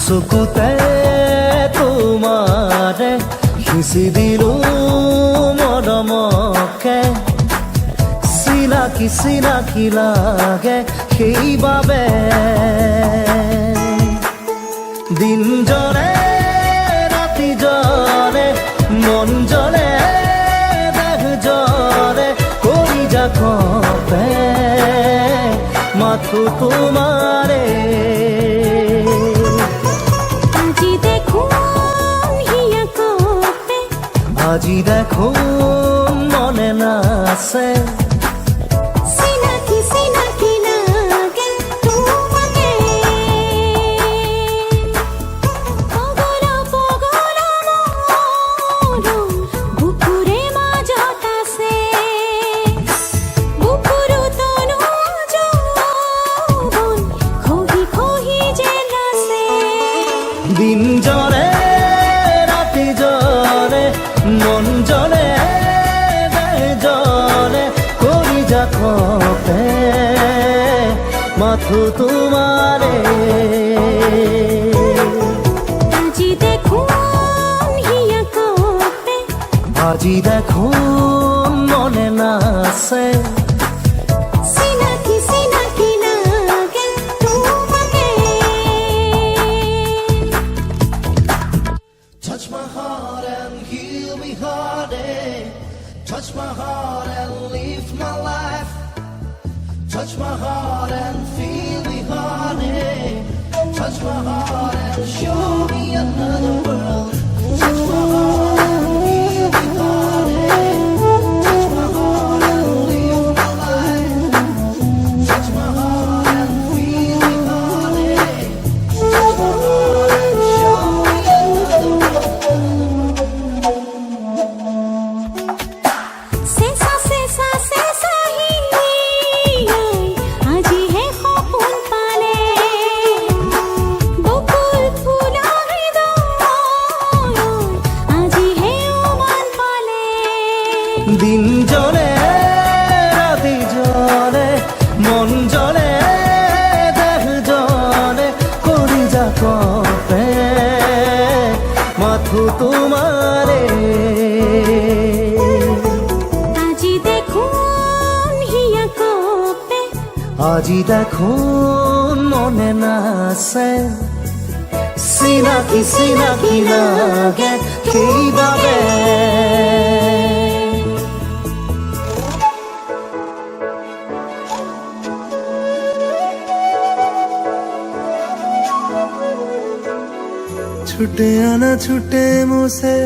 চকুতে তোমাৰে সিঁচি দিলো মৰমকে চিনাকি চিনাকি লাগে সেইবাবে দিন জলে ৰাতি জলে মন জলে দেহ জলে কৰি যা কপে মাথো তোমাৰে আজি দেখো মনে নাছে চিনাকি চিনাকি লাগে তোমাকে পগলা পগলা মন বুকুরে মাজত আছে বুকুৰো তনু যৌৱন খহি খহি যেন আছে দিন জলে ৰাতি জলে মন জলে দেহ জলে কৰি যা কপে মাথো তোমাৰে আজি দেখোন হিয়া কপে আজি দেখো মনে নাছে চিনাকি চিনাকি লাগে তোমাকে Touch my heart and heal me heartache. Touch my heart and live my life. Touch my heart and feel me heartache. Touch my heart and show me another world. Touch my heart and heal me heartache. Touch my heart and live my life. Touch my heart and feel me heartache. Touch my heart and show me another world. Sesa Sesa Sesa হি আজি হে সপোন পালে বকুল ফুলা হৃদয় আজি হে উমান পালে দিন জলে রাতি জলে মন জলে দেহ জলে কৰি যা কপে মাথো তোমাৰে আজি দেখোন হিয়া কপে আজি দেখো মনে নাছে চিনাকি চিনাকি লাগে সেইবাবে छुटे आना छुटे मुझसे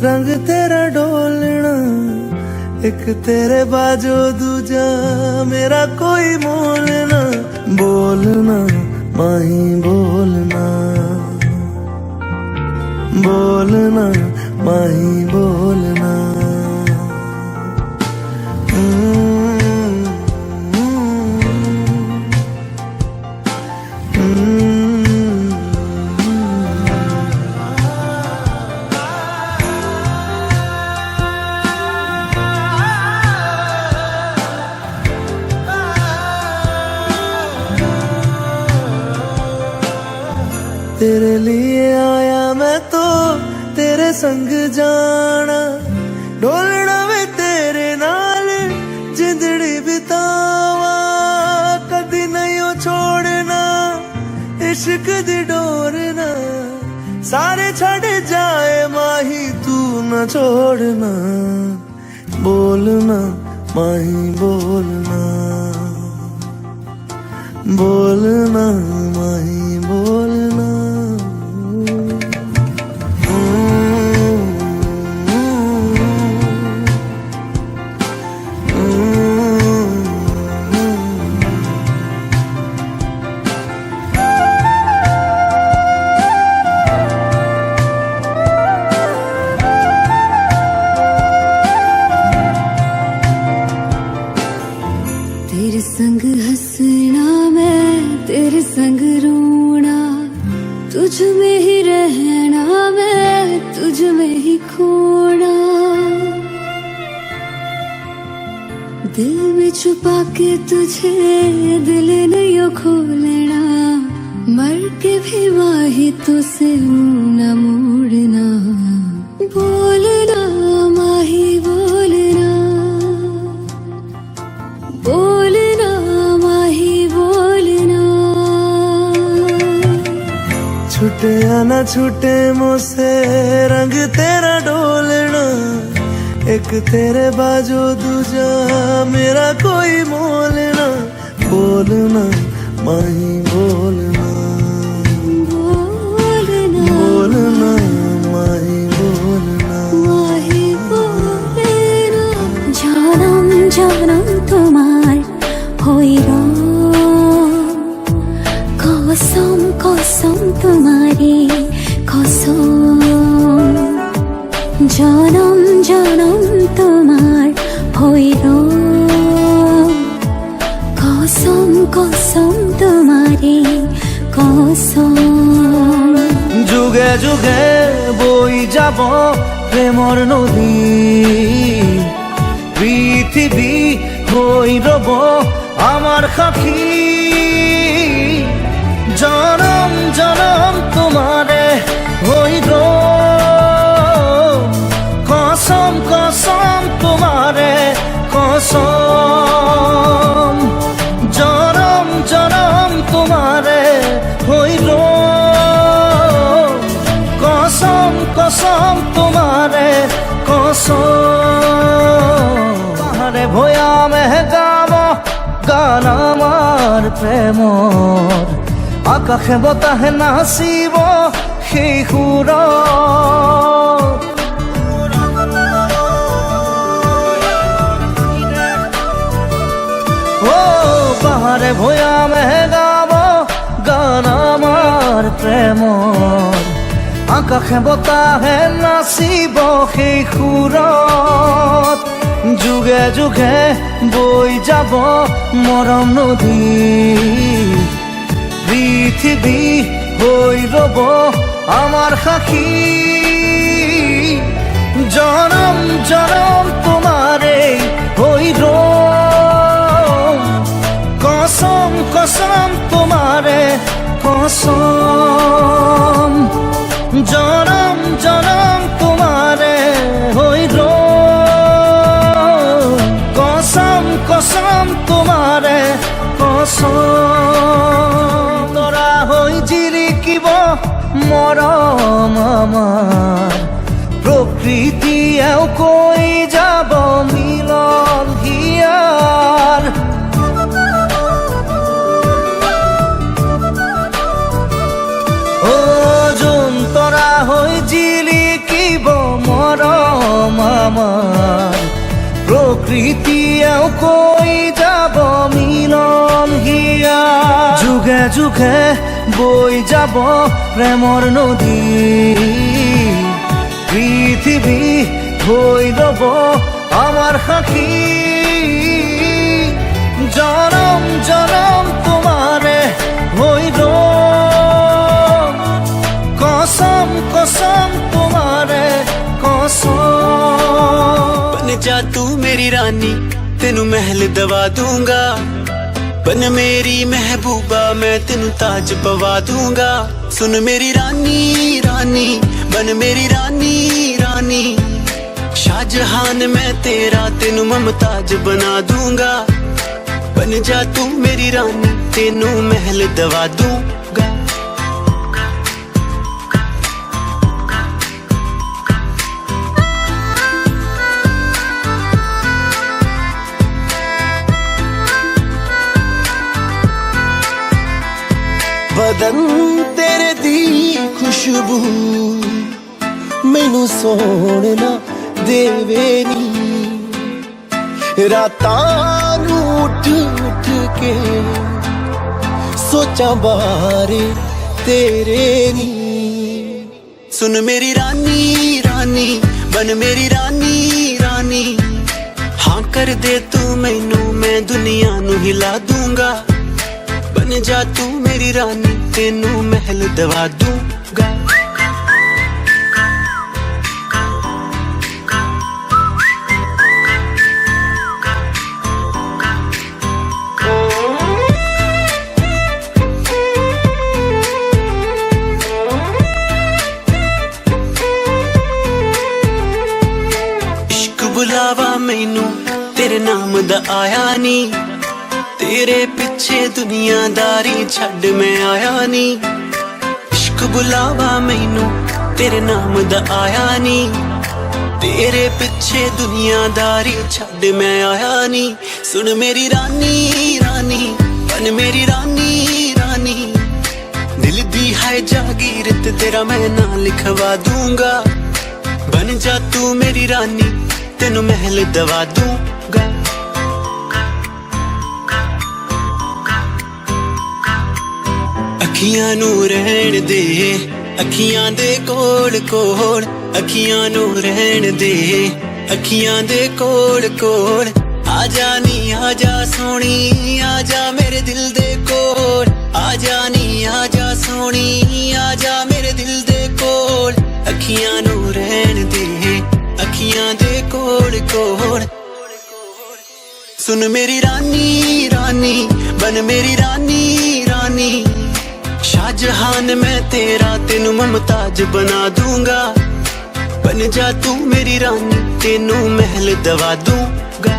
रंग तेरा डोलना एक तेरे बाजो दूजा मेरा कोई मोल ना बोलना माही बोलना बोलना माही बोलना तेरे लिए आया मैं तो तेरे संग जाना डोलना वे तेरे नाल जिंदड़ी बितावा कदी नहीं ओ छोड़ना इश्क दी डोरना सारे छड़ जाए माही तू न छोड़ना बोलना माही बोलना बोलना माही बोलना तेरे संग हंसना मैं तेरे संग रोना तुझ में ही रहना मैं तुझ में ही खोना दिल में छुपा के तुझे दिल नहीं खोलना मर के भी वाहितों से मुंह न मोड़ना, बोलना माही बोलना, बोलना माही बोलना। छूटे या ना छूटे मुझसे रंग तेरा डोलना, एक तेरे बाजू दूजा मेरा कोई मोलना, बोलना माही बोलना, बोलना बोलना माही बोलना, माही बोलना। जानम जानम তোমার হইল, কসম কসম তোমারে কসম। जानम जानम তোমার হইল, কসম কসম তোমারে কসম। যুগে যুগে বই যাব প্রেমর নদী, পৃথিবী হই রব আমার সাক্ষী। জনম জনম তোমারে হইল, কসম কসম তোমারে কসম। জনম জনম তোমারে হইল, কসম কসম তোমারে কসম। তাহারে ভয়া মেহে গাব গান আমার প্রেমর, আকাশে বতাহে নাচিব সেই সুৰত। পাহাড়ে ভয়া মেহে গাব গান আমার প্রেমর, আকাশে বতাহে নাচিব সেই সুৰত। যুগে যুগে বৈ যাব মৰম নদী, পৃথিৱী হৈ ৰব আমাৰ সাক্ষী। জনম জনম তোমাৰে হৈ কসম কসম তোমারে কসম। জনম জনম তোমারে হইল, কসম কসম তোমারে কসম। তোরা হই জিরিকিব মরম আমার, প্রকৃতিয়েও কৈ যাব মিলন হিয়ার। তোরা হই জিলিকিব মরম আমার, প্রকৃতিয়েও কৈ যাব মিলন হিয়া। যুগে যুগে বৈ যাব প্রেমর নদী, পৃথিবী হৈ ৰব আমার সাক্ষী। জনম জনম তোমারে হইল, कसम कसम तुम्हारे कसम। बन जा तू मेरी रानी, तेनू महल दवा दूंगा, बन मेरी महबूबा मैं तेनू ताज पवा दूंगा। सुन मेरी रानी रानी, बन मेरी रानी रानी, शाहजहान मैं तेरा तेनू ममताज बना दूंगा। बन जा तू मेरी रानी, तेनू महल दवा दूंगा। बदन तेरे दी खुशबू मैनू सोना देवे नी, रातां नू उठ उठ के सोचा बारे तेरे नी। सुन मेरी रानी रानी, बन मेरी रानी रानी, हाँ कर दे तू मैनू मैं दुनिया नू हिला दूंगा। बन जा तू मेरी रानी, तेनू महल दवा दूंगा। ਦਾ ਆਇਆ ਨੀ ਤੇਰੇ ਪਿੱਛੇ ਦੁਨੀਆਦਾਰੀ ਛੱਡ ਮੈਂ ਆਇਆ ਨੀ ਇਸ਼ਕ ਬੁਲਾਵਾ ਮੈਨੂੰ ਤੇਰੇ ਨਾਮ ਦਾ ਆਇਆ ਨੀ ਤੇਰੇ ਪਿੱਛੇ ਦੁਨੀਆਦਾਰੀ ਛੱਡ ਮੈਂ ਆਇਆ ਨੀ ਸੁਣ ਮੇਰੀ ਰਾਨੀ ਰਾਨੀ ਬਨ ਮੇਰੀ ਰਾਨੀ ਰਾਨੀ ਦਿਲ ਦੀ ਹੈ ਜਾਗੀਰ ਤੇ ਤੇਰਾ ਮੈਂ ਨਾਂ ਲਿਖਵਾ ਦੂੰਗਾ ਬਨ ਜਾ ਤੂੰ ਮੇਰੀ ਰਾਨੀ ਤੈਨੂੰ ਮਹਿਲ ਦਵਾ ਦੂੰਗਾ ਅੱਖੀਆਂ ਨੂੰ ਰਹਿਣ ਦੇ ਅੱਖੀਆਂ ਦੇ ਕੋਲ ਕੋਲ ਅੱਖੀਆਂ ਨੂੰ ਰਹਿਣ ਦੇ ਅੱਖੀਆਂ ਦੇ ਕੋਲ ਕੋਲ ਆਜਾ ਨੀ ਆਜਾ ਸੋਹਣੀ ਆਜਾ ਮੇਰੇ ਦਿਲ ਦੇ ਕੋਲ ਆਜਾ ਨੀ ਆਜਾ ਸੋਹਣੀ ਆਜਾ ਮੇਰੇ ਦਿਲ ਦੇ ਕੋਲ ਅੱਖੀਆਂ ਨੂੰ ਰਹਿਣ ਦੇ ਅੱਖੀਆਂ ਦੇ ਕੋਲ ਕੋਲ ਸੁਣ ਮੇਰੀ ਰਾਨੀ ਰਾਨੀ ਬਨ ਮੇਰੀ ਰਾਨੀ ਰਾਨੀ शाहजहान मैं तेरा तेनू मुमताज बना दूंगा बन जा तू मेरी रानी तेनू महल दवा दूंगा